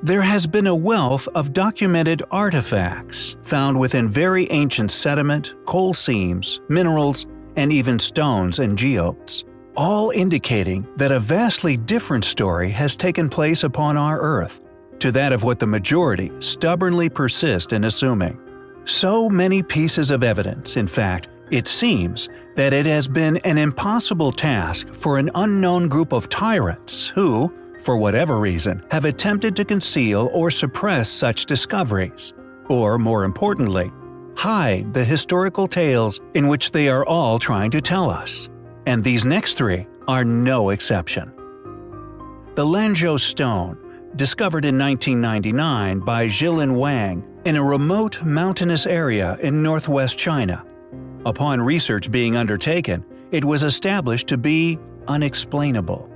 There has been a wealth of documented artifacts found within very ancient sediment, coal seams, minerals, and even stones and geodes, all indicating that a vastly different story has taken place upon our Earth to that of what the majority stubbornly persist in assuming. So many pieces of evidence, in fact, it seems that it has been an impossible task for an unknown group of tyrants who, for whatever reason, have attempted to conceal or suppress such discoveries, or more importantly, hide the historical tales in which they are all trying to tell us. And these next three are no exception. The Lanzhou Stone, discovered in 1999 by Zhilin Wang in a remote mountainous area in northwest China. Upon research being undertaken, it was established to be unexplainable.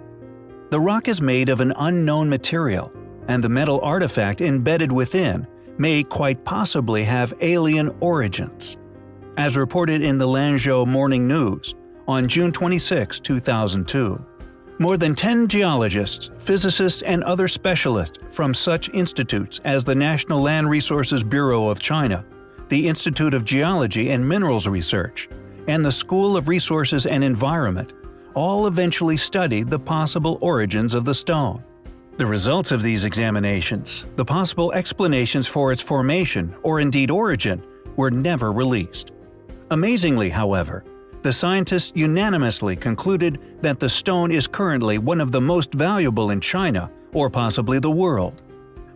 The rock is made of an unknown material, and the metal artifact embedded within may quite possibly have alien origins. As reported in the Lanzhou Morning News on June 26, 2002, more than 10 geologists, physicists, and other specialists from such institutes as the National Land Resources Bureau of China, the Institute of Geology and Minerals Research, and the School of Resources and Environment all eventually studied the possible origins of the stone. The results of these examinations, the possible explanations for its formation or indeed origin, were never released. Amazingly, however, the scientists unanimously concluded that the stone is currently one of the most valuable in China or possibly the world.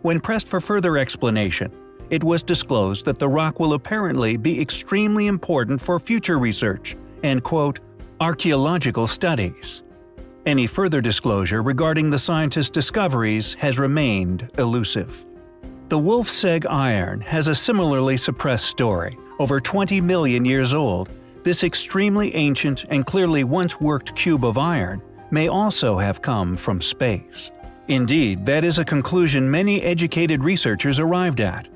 When pressed for further explanation, it was disclosed that the rock will apparently be extremely important for future research and, quote, archaeological studies. Any further disclosure regarding the scientists' discoveries has remained elusive. The Wolfseg iron has a similarly suppressed story. Over 20 million years old, this extremely ancient and clearly once worked cube of iron may also have come from space. Indeed, that is a conclusion many educated researchers arrived at.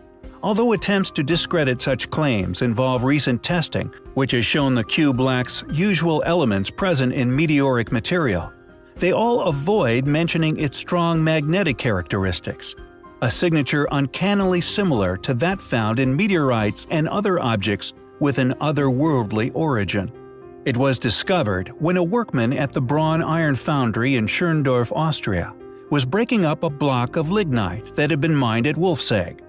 Although attempts to discredit such claims involve recent testing, which has shown the cube lacks usual elements present in meteoric material, they all avoid mentioning its strong magnetic characteristics, a signature uncannily similar to that found in meteorites and other objects with an otherworldly origin. It was discovered when a workman at the Braun Iron Foundry in Schöndorf, Austria, was breaking up a block of lignite that had been mined at Wolfseg.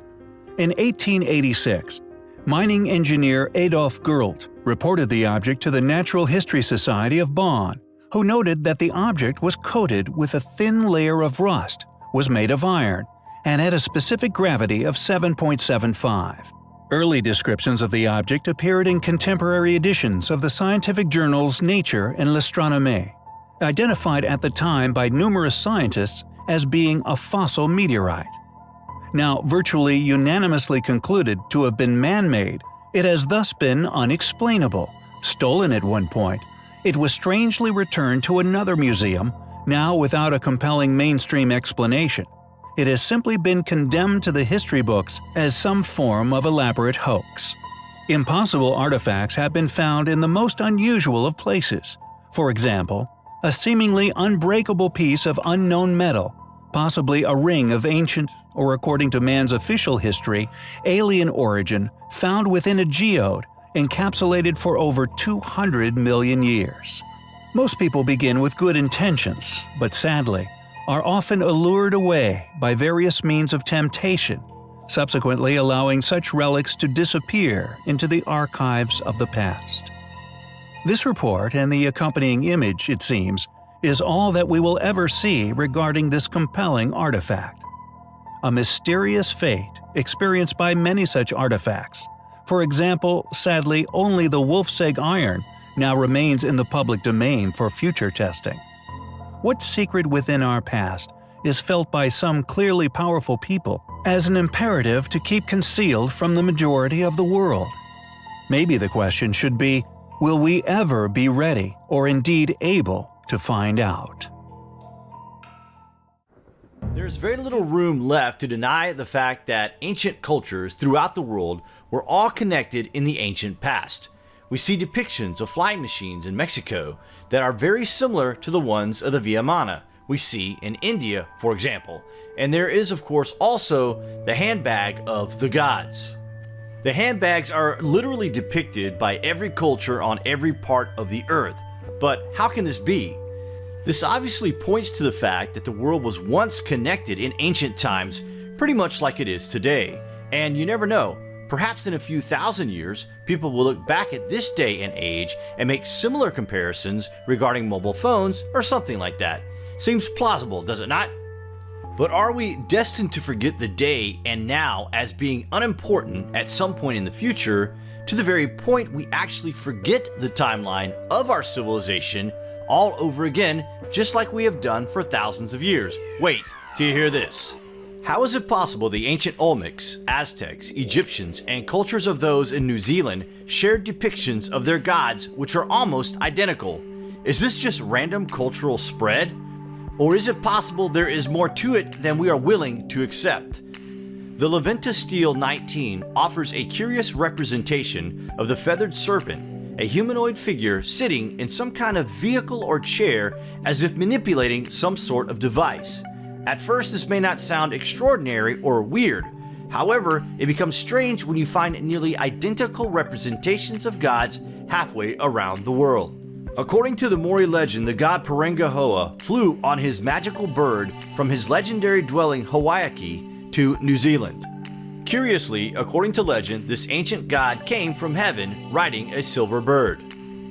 In 1886, mining engineer Adolf Gerlt reported the object to the Natural History Society of Bonn, who noted that the object was coated with a thin layer of rust, was made of iron, and had a specific gravity of 7.75. Early descriptions of the object appeared in contemporary editions of the scientific journals Nature and L'Astronomie, identified at the time by numerous scientists as being a fossil meteorite. Now virtually unanimously concluded to have been man-made, it has thus been unexplainable. Stolen at one point, it was strangely returned to another museum, now without a compelling mainstream explanation. It has simply been condemned to the history books as some form of elaborate hoax. Impossible artifacts have been found in the most unusual of places. For example, a seemingly unbreakable piece of unknown metal, possibly a ring of ancient, or according to man's official history, alien origin found within a geode encapsulated for over 200 million years. Most people begin with good intentions, but sadly, are often allured away by various means of temptation, subsequently allowing such relics to disappear into the archives of the past. This report and the accompanying image, it seems, is all that we will ever see regarding this compelling artifact. A mysterious fate experienced by many such artifacts. For example, sadly, only the Wolfseg iron now remains in the public domain for future testing. What secret within our past is felt by some clearly powerful people as an imperative to keep concealed from the majority of the world? Maybe the question should be, will we ever be ready or indeed able to find out? There's very little room left to deny the fact that ancient cultures throughout the world were all connected in the ancient past. We see depictions of flying machines in Mexico that are very similar to the ones of the Via Mana, we see in India, for example. And there is, of course, also the handbag of the gods. The handbags are literally depicted by every culture on every part of the earth. But how can this be? This obviously points to the fact that the world was once connected in ancient times, pretty much like it is today. And you never know, perhaps in a few thousand years, people will look back at this day and age and make similar comparisons regarding mobile phones or something like that. Seems plausible, does it not? But are we destined to forget the day and now as being unimportant at some point in the future, to the very point we actually forget the timeline of our civilization all over again, just like we have done for thousands of years? Wait till you hear this. How is it possible the ancient Olmecs, Aztecs, Egyptians, and cultures of those in New Zealand shared depictions of their gods which are almost identical? Is this just random cultural spread? Or is it possible there is more to it than we are willing to accept? The Leventa Stele 19 offers a curious representation of the feathered serpent, a humanoid figure sitting in some kind of vehicle or chair as if manipulating some sort of device. At first, this may not sound extraordinary or weird. However, it becomes strange when you find nearly identical representations of gods halfway around the world. According to the Maori legend, the god Parenga flew on his magical bird from his legendary dwelling Hawaii to New Zealand. Curiously, according to legend, this ancient god came from heaven riding a silver bird.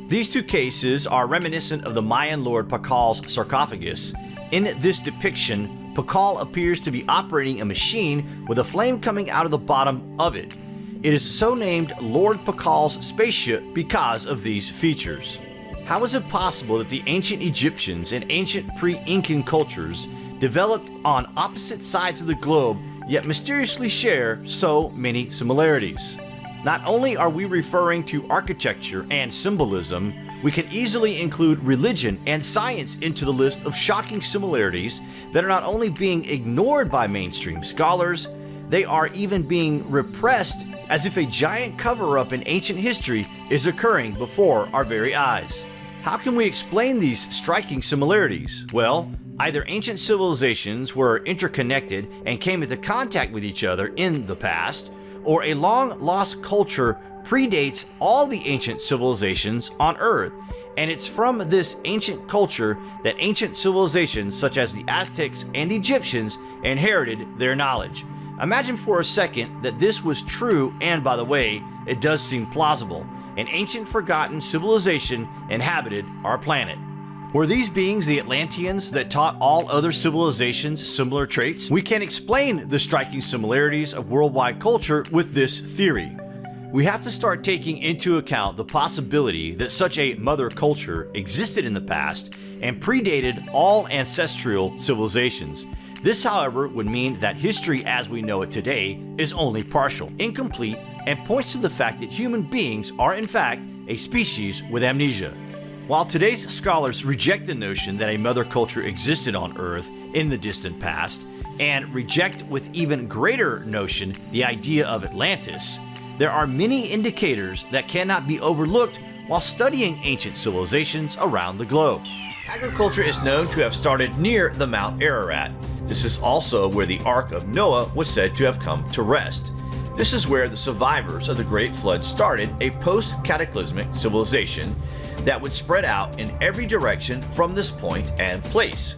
These two cases are reminiscent of the Mayan lord Pakal's sarcophagus. In this depiction, Pakal appears to be operating a machine with a flame coming out of the bottom of it. It is so named Lord Pakal's spaceship because of these features. How is it possible that the ancient Egyptians and ancient pre-Incan cultures developed on opposite sides of the globe yet mysteriously share so many similarities? Not only are we referring to architecture and symbolism, we can easily include religion and science into the list of shocking similarities that are not only being ignored by mainstream scholars, they are even being repressed as if a giant cover-up in ancient history is occurring before our very eyes. How can we explain these striking similarities? Well, either ancient civilizations were interconnected and came into contact with each other in the past, or a long-lost culture predates all the ancient civilizations on Earth, and it's from this ancient culture that ancient civilizations such as the Aztecs and Egyptians inherited their knowledge. Imagine for a second that this was true, and by the way, it does seem plausible. An ancient forgotten civilization inhabited our planet. Were these beings the Atlanteans that taught all other civilizations similar traits? We can explain the striking similarities of worldwide culture with this theory. We have to start taking into account the possibility that such a mother culture existed in the past and predated all ancestral civilizations. This, however, would mean that history as we know it today is only partial, incomplete, and points to the fact that human beings are in fact a species with amnesia. While today's scholars reject the notion that a mother culture existed on Earth in the distant past, and reject with even greater notion the idea of Atlantis, there are many indicators that cannot be overlooked while studying ancient civilizations around the globe. Agriculture is known to have started near the Mount Ararat. This is also where the Ark of Noah was said to have come to rest. This is where the survivors of the Great Flood started a post-cataclysmic civilization that would spread out in every direction from this point and place.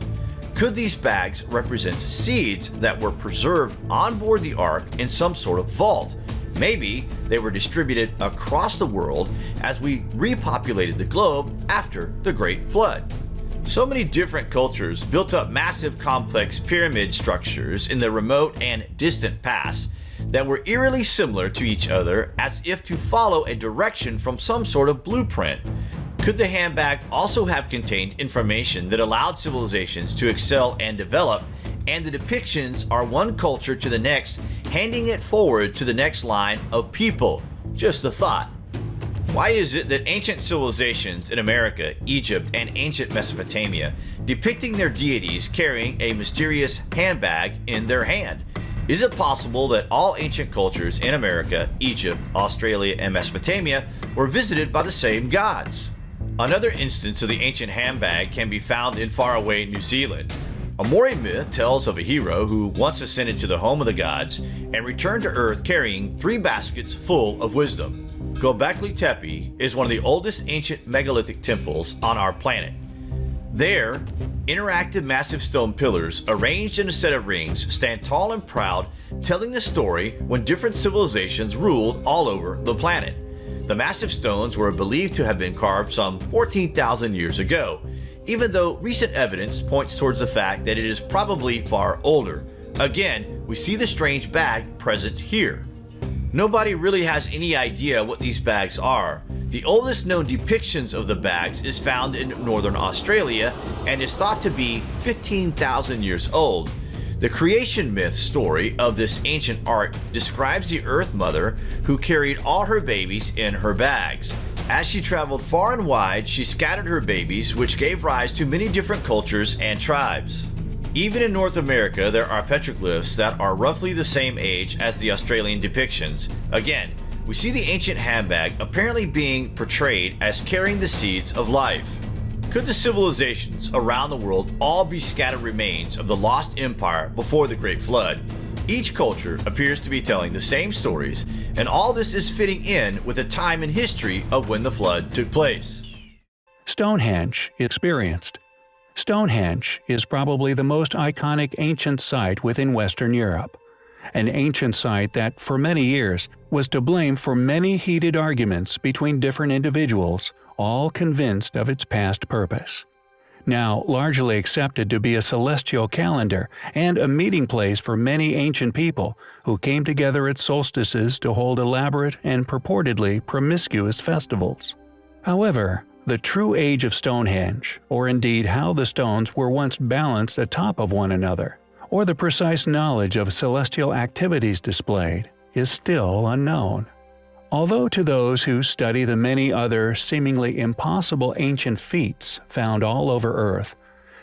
Could these bags represent seeds that were preserved on board the Ark in some sort of vault? Maybe they were distributed across the world as we repopulated the globe after the Great Flood. So many different cultures built up massive complex pyramid structures in the remote and distant past that were eerily similar to each other as if to follow a direction from some sort of blueprint. Could the handbag also have contained information that allowed civilizations to excel and develop, and the depictions are one culture to the next, handing it forward to the next line of people? Just a thought. Why is it that ancient civilizations in America, Egypt, and ancient Mesopotamia depicting their deities carrying a mysterious handbag in their hand? Is it possible that all ancient cultures in America, Egypt, Australia, and Mesopotamia were visited by the same gods? Another instance of the ancient handbag can be found in faraway New Zealand, A Moray myth tells of a hero who once ascended to the home of the gods and returned to Earth carrying 3 baskets full of wisdom. Göbekli Tepe is one of the oldest ancient megalithic temples on our planet. There, interactive massive stone pillars arranged in a set of rings stand tall and proud, telling the story when different civilizations ruled all over the planet. The massive stones were believed to have been carved some 14,000 years ago, even though recent evidence points towards the fact that it is probably far older. Again, we see the strange bag present here. Nobody really has any idea what these bags are. The oldest known depictions of the bags is found in northern Australia and is thought to be 15,000 years old. The creation myth story of this ancient art describes the Earth Mother who carried all her babies in her bags. As she traveled far and wide, she scattered her babies, which gave rise to many different cultures and tribes. Even in North America, there are petroglyphs that are roughly the same age as the Australian depictions. Again, we see the ancient handbag apparently being portrayed as carrying the seeds of life. Could the civilizations around the world all be scattered remains of the lost empire before the Great Flood? Each culture appears to be telling the same stories, and all this is fitting in with a time in history of when the flood took place. Stonehenge experienced. Stonehenge is probably the most iconic ancient site within Western Europe. An ancient site that, for many years, was to blame for many heated arguments between different individuals, all convinced of its past purpose. Now largely accepted to be a celestial calendar and a meeting place for many ancient people who came together at solstices to hold elaborate and purportedly promiscuous festivals. However, the true age of Stonehenge, or indeed how the stones were once balanced atop of one another, or the precise knowledge of celestial activities displayed, is still unknown. Although to those who study the many other seemingly impossible ancient feats found all over Earth,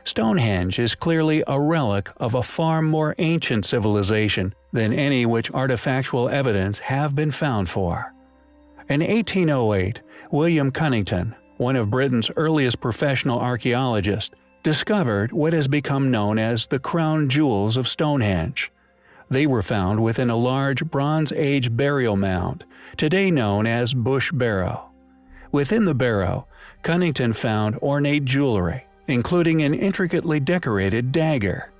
Stonehenge is clearly a relic of a far more ancient civilization than any which artifactual evidence have been found for. In 1808, William Cunnington, one of Britain's earliest professional archaeologists, discovered what has become known as the crown jewels of Stonehenge. They were found within a large Bronze Age burial mound, today known as Bush Barrow. Within the barrow, Cunnington found ornate jewelry, including an intricately decorated dagger.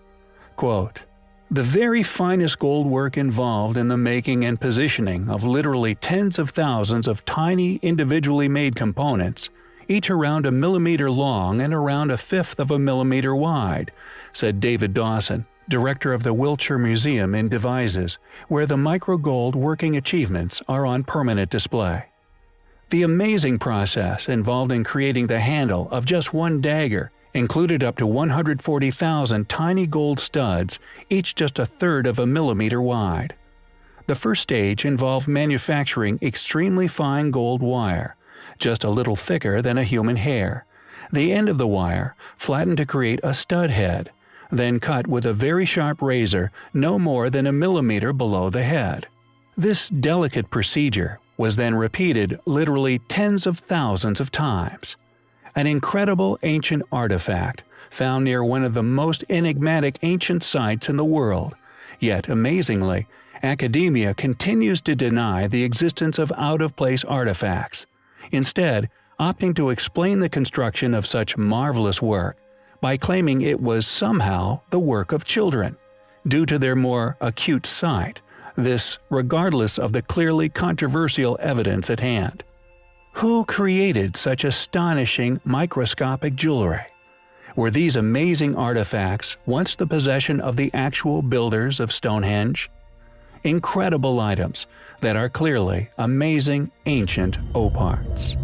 Quote, "The very finest gold work involved in the making and positioning of literally tens of thousands of tiny individually made components, each around a millimeter long and around a fifth of a millimeter wide," said David Dawson, director of the Wiltshire Museum in Devizes, where the microgold working achievements are on permanent display. The amazing process involved in creating the handle of just one dagger included up to 140,000 tiny gold studs, each just a third of a millimeter wide. The first stage involved manufacturing extremely fine gold wire, just a little thicker than a human hair. The end of the wire flattened to create a stud head, then cut with a very sharp razor no more than a millimeter below the head. This delicate procedure was then repeated literally tens of thousands of times. An incredible ancient artifact found near one of the most enigmatic ancient sites in the world, yet amazingly, academia continues to deny the existence of out-of-place artifacts, instead opting to explain the construction of such marvelous work by claiming it was somehow the work of children, due to their more acute sight, this regardless of the clearly controversial evidence at hand. Who created such astonishing microscopic jewelry? Were these amazing artifacts once the possession of the actual builders of Stonehenge? Incredible items that are clearly amazing ancient oparts.